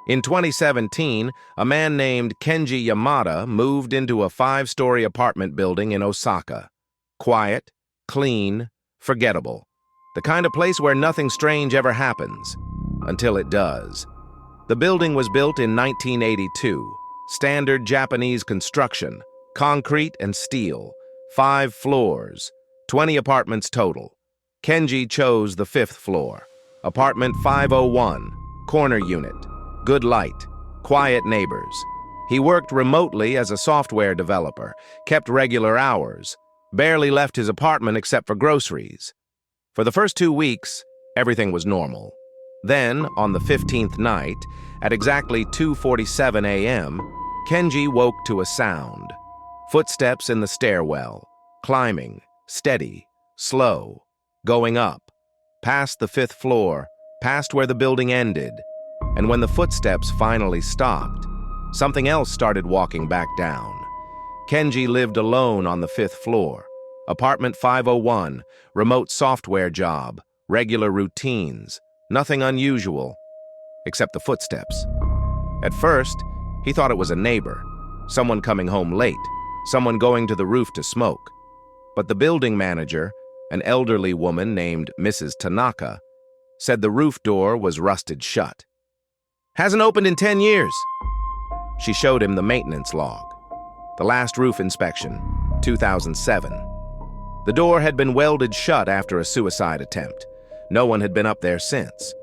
In 2017, a man named Kenji Yamada moved into a 5-story apartment building in Osaka. Quiet, clean, forgettable. The kind of place where nothing strange ever happens, until it does. The building was built in 1982. Standard Japanese construction, concrete and steel, 5 floors, 20 apartments total. Kenji chose the 5th floor, apartment 501, corner unit, good light, quiet neighbors. He worked remotely as a software developer, kept regular hours, barely left his apartment except for groceries. For the first 2 weeks, everything was normal. Then, on the 15th night, at exactly 2:47 a.m., Kenji woke to a sound. Footsteps in the stairwell, climbing, steady, slow, going up, past the 5th floor, past where the building ended. And when the footsteps finally stopped, something else started walking back down. Kenji lived alone on the 5th floor. Apartment 501, remote software job, regular routines, nothing unusual, except the footsteps. At first, he thought it was a neighbor, someone coming home late, someone going to the roof to smoke. But the building manager, an elderly woman named Mrs. Tanaka, said the roof door was rusted shut. "Hasn't opened in 10 years. She showed him the maintenance log. The last roof inspection, 2007. The door had been welded shut after a suicide attempt. No one had been up there since.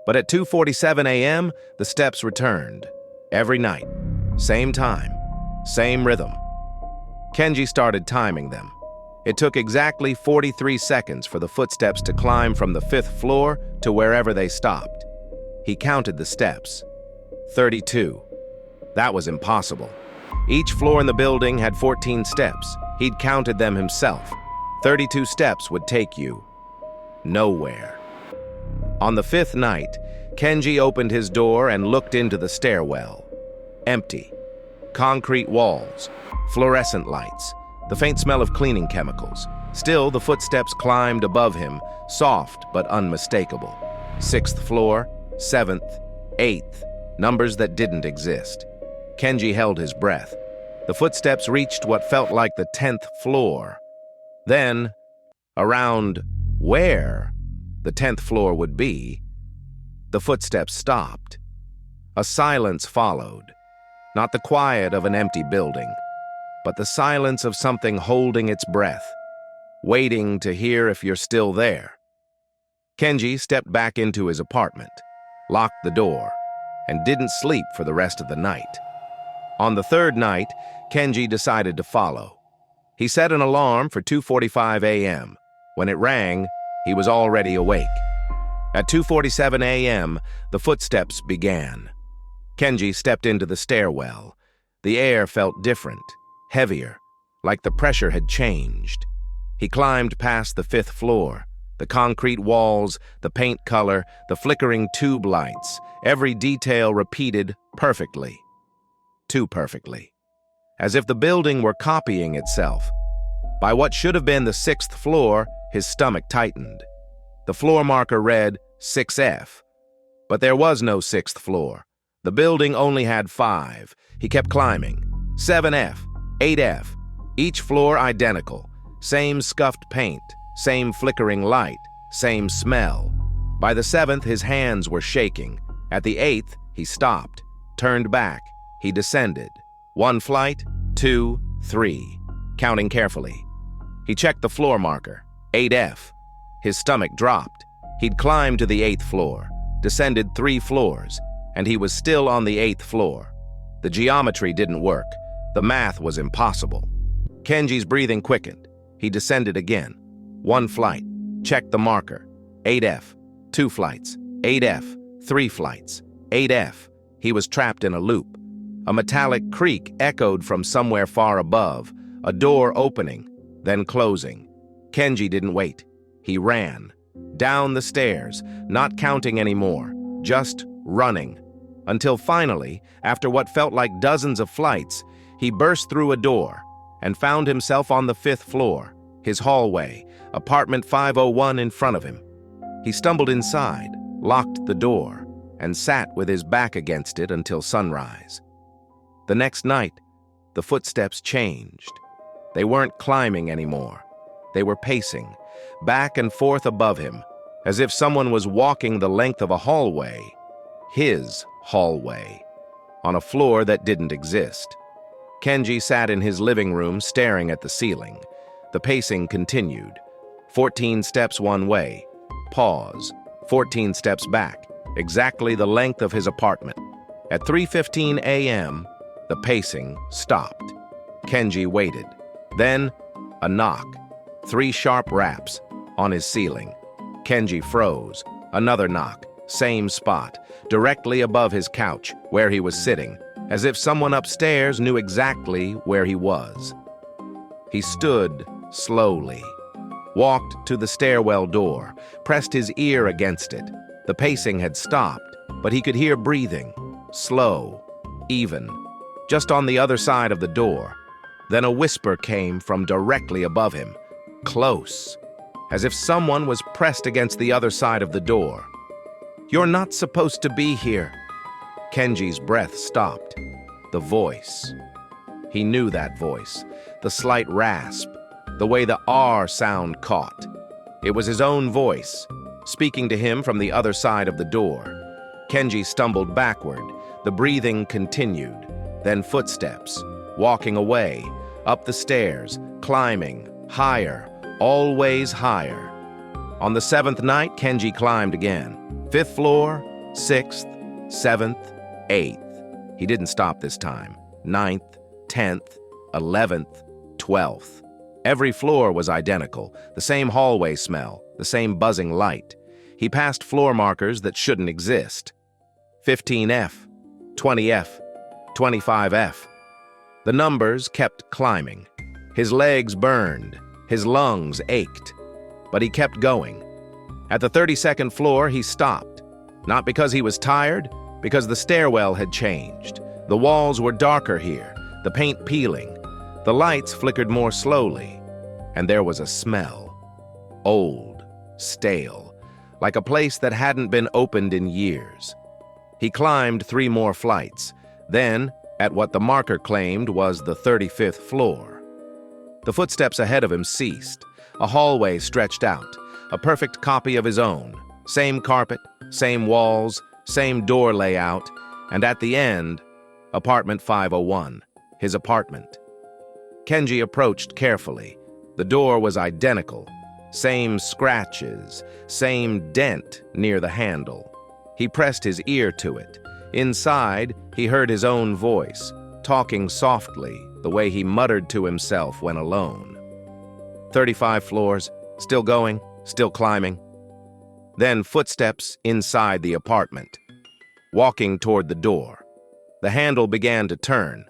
But at 2:47 a.m., the steps returned. Every night. Same time. Same rhythm. Kenji started timing them. It took exactly 43 seconds for the footsteps to climb from the 5th floor to wherever they stopped. He counted the steps. 32. That was impossible. Each floor in the building had 14 steps. He'd counted them himself. 32 steps would take you nowhere. On the 5th night, Kenji opened his door and looked into the stairwell. Empty. Concrete walls. Fluorescent lights. The faint smell of cleaning chemicals. Still, the footsteps climbed above him, soft but unmistakable. 6th floor, 7th, 8th, numbers that didn't exist. Kenji held his breath. The footsteps reached what felt like the 10th floor. Then, around where the 10th floor would be, the footsteps stopped. A silence followed. Not the quiet of an empty building, but the silence of something holding its breath, waiting to hear if you're still there. Kenji stepped back into his apartment, locked the door, and didn't sleep for the rest of the night. On the 3rd night, Kenji decided to follow. He set an alarm for 2:45 a.m. When it rang, he was already awake. At 2:47 a.m., the footsteps began. Kenji stepped into the stairwell. The air felt different, heavier, like the pressure had changed. He climbed past the 5th floor, the concrete walls, the paint color, the flickering tube lights, every detail repeated perfectly. Too perfectly. As if the building were copying itself. By what should have been the 6th floor, his stomach tightened. The floor marker read 6F, but there was no 6th floor. The building only had 5. He kept climbing. 7F, 8F, each floor identical. Same scuffed paint, same flickering light, same smell. By the 7th, his hands were shaking. At the 8th, he stopped, turned back. He descended. 1 flight, 2, 3, counting carefully. He checked the floor marker, 8F. His stomach dropped. He'd climbed to the 8th floor, descended 3 floors, and he was still on the 8th floor. The geometry didn't work. The math was impossible. Kenji's breathing quickened. He descended again. 1 flight. Checked the marker. 8F. 2 flights. 8F. 3 flights. 8F. He was trapped in a loop. A metallic creak echoed from somewhere far above, a door opening, then closing. Kenji didn't wait. He ran. Down the stairs, not counting anymore, just running. Until finally, after what felt like dozens of flights, he burst through a door and found himself on the 5th floor, his hallway, apartment 501 in front of him. He stumbled inside, locked the door, and sat with his back against it until sunrise. The next night, the footsteps changed. They weren't climbing anymore. They were pacing, back and forth above him, as if someone was walking the length of a hallway, his hallway, on a floor that didn't exist. Kenji sat in his living room staring at the ceiling. The pacing continued. 14 steps one way. Pause. 14 steps back, exactly the length of his apartment. At 3:15 a.m., the pacing stopped. Kenji waited. Then, a knock. 3 sharp raps on his ceiling. Kenji froze. Another knock. Same spot, directly above his couch, where he was sitting, as if someone upstairs knew exactly where he was. He stood slowly, walked to the stairwell door, pressed his ear against it. The pacing had stopped, but he could hear breathing, slow, even, just on the other side of the door. Then a whisper came from directly above him, close, as if someone was pressed against the other side of the door. "You're not supposed to be here." Kenji's breath stopped. The voice. He knew that voice, the slight rasp, the way the R sound caught. It was his own voice, speaking to him from the other side of the door. Kenji stumbled backward. The breathing continued. Then footsteps, walking away, up the stairs, climbing, higher, always higher. On the 7th night, Kenji climbed again. 5th floor, 6th, 7th, 8th. He didn't stop this time. 9th, 10th, 11th, 12th. Every floor was identical, the same hallway smell, the same buzzing light. He passed floor markers that shouldn't exist. 15F, 20F, 25F. The numbers kept climbing. His legs burned, his lungs ached, but he kept going. At the 32nd floor, he stopped. Not because he was tired, because the stairwell had changed. The walls were darker here, the paint peeling. The lights flickered more slowly, and there was a smell. Old, stale, like a place that hadn't been opened in years. He climbed 3 more flights, then, at what the marker claimed was the 35th floor. The footsteps ahead of him ceased. A hallway stretched out, a perfect copy of his own. Same carpet, same walls, same door layout, and at the end, apartment 501, his apartment. Kenji approached carefully. The door was identical. Same scratches, same dent near the handle. He pressed his ear to it. Inside, he heard his own voice, talking softly, the way he muttered to himself when alone. 35 floors, still going, still climbing. Then footsteps inside the apartment, walking toward the door. The handle began to turn.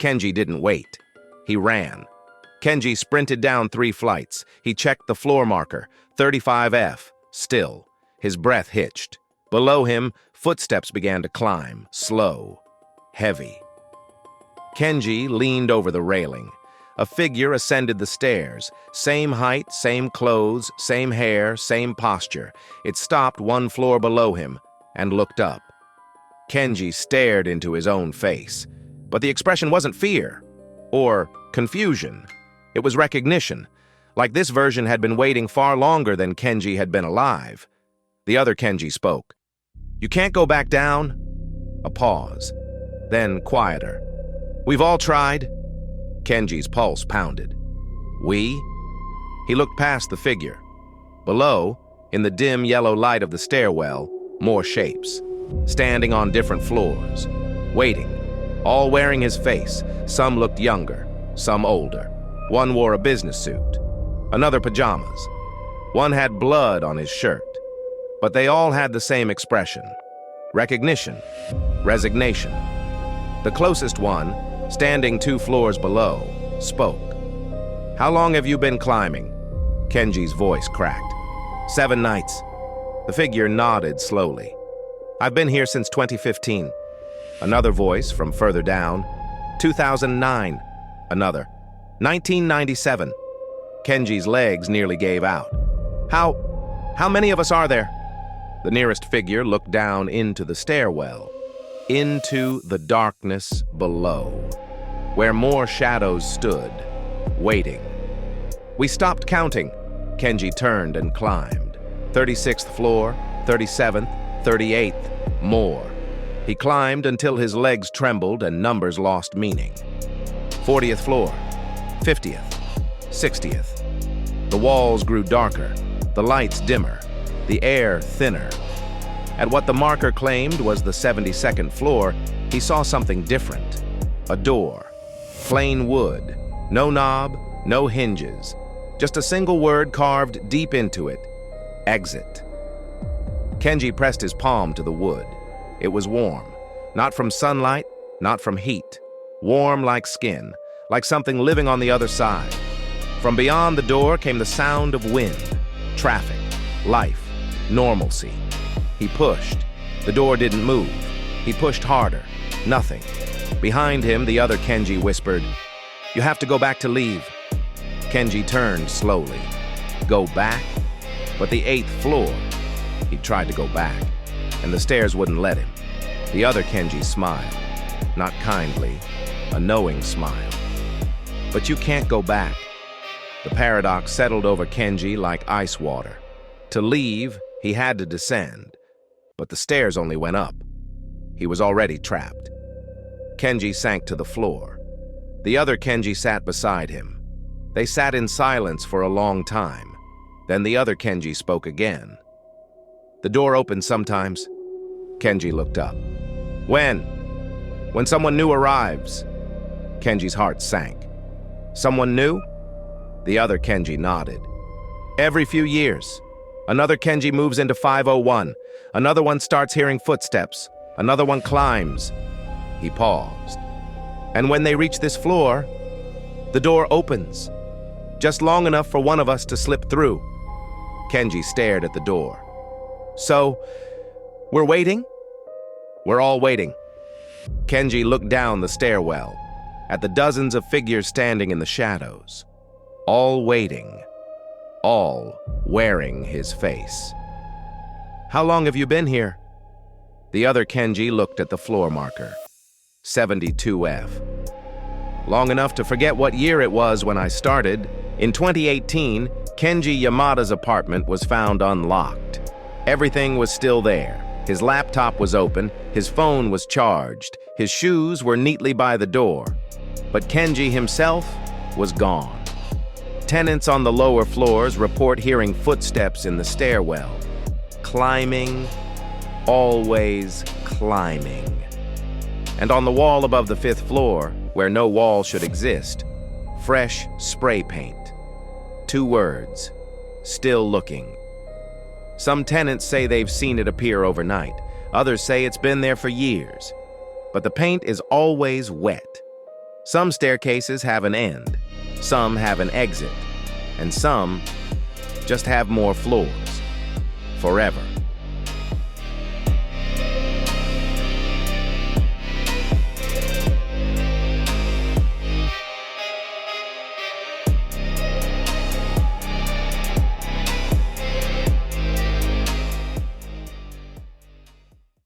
Kenji didn't wait. He ran. Kenji sprinted down 3 flights. He checked the floor marker, 35F, still. His breath hitched. Below him, footsteps began to climb, slow, heavy. Kenji leaned over the railing. A figure ascended the stairs. Same height, same clothes, same hair, same posture. It stopped 1 floor below him and looked up. Kenji stared into his own face. But the expression wasn't fear or confusion. It was recognition, like this version had been waiting far longer than Kenji had been alive. The other Kenji spoke. "You can't go back down." A pause. Then quieter. "We've all tried." Kenji's pulse pounded. "We?" He looked past the figure. Below, in the dim yellow light of the stairwell, more shapes, standing on different floors, waiting, all wearing his face. Some looked younger, some older. One wore a business suit, another pajamas. One had blood on his shirt. But they all had the same expression: recognition, resignation. The closest one, standing 2 floors below, spoke. "How long have you been climbing?" Kenji's voice cracked. 7 nights. The figure nodded slowly. "I've been here since 2015. Another voice from further down. 2009. Another. 1997. Kenji's legs nearly gave out. How many of us are there?" The nearest figure looked down into the stairwell, into the darkness below, where more shadows stood, waiting. We stopped counting. Kenji turned and climbed. 36th floor, 37th, 38th, more. He climbed until his legs trembled and numbers lost meaning. 40th floor, 50th, 60th. The walls grew darker, the lights dimmer, the air thinner. At what the marker claimed was the 72nd floor, he saw something different. A door, plain wood, no knob, no hinges, just a single word carved deep into it: exit. Kenji pressed his palm to the wood. It was warm, not from sunlight, not from heat. Warm like skin, like something living on the other side. From beyond the door came the sound of wind, traffic, life, normalcy. He pushed. The door didn't move. He pushed harder. Nothing. Behind him, the other Kenji whispered, "You have to go back to leave." Kenji turned slowly. Go back? But the 8th floor. He tried to go back, and the stairs wouldn't let him. The other Kenji smiled. Not kindly, a knowing smile. But you can't go back. The paradox settled over Kenji like ice water. To leave, he had to descend. But the stairs only went up. He was already trapped. Kenji sank to the floor. The other Kenji sat beside him. They sat in silence for a long time. Then the other Kenji spoke again. "The door opens sometimes." Kenji looked up. "When?" "When someone new arrives." Kenji's heart sank. "Someone new?" The other Kenji nodded. "Every few years. Another Kenji moves into 501. Another one starts hearing footsteps. Another one climbs." He paused. "And when they reach this floor, the door opens. Just long enough for one of us to slip through." Kenji stared at the door. "So, we're waiting?" "We're all waiting." Kenji looked down the stairwell, at the dozens of figures standing in the shadows. All waiting. All wearing his face. "How long have you been here?" The other Kenji looked at the floor marker. 72F. "Long enough to forget what year it was when I started. In 2018, Kenji Yamada's apartment was found unlocked. Everything was still there. His laptop was open, his phone was charged, his shoes were neatly by the door. But Kenji himself was gone. Tenants on the lower floors report hearing footsteps in the stairwell. Climbing, always climbing. And on the wall above the 5th floor, where no wall should exist, fresh spray paint. 2 words, still looking. Some tenants say they've seen it appear overnight. Others say it's been there for years. But the paint is always wet. Some staircases have an end, some have an exit, and some just have more floors. Forever.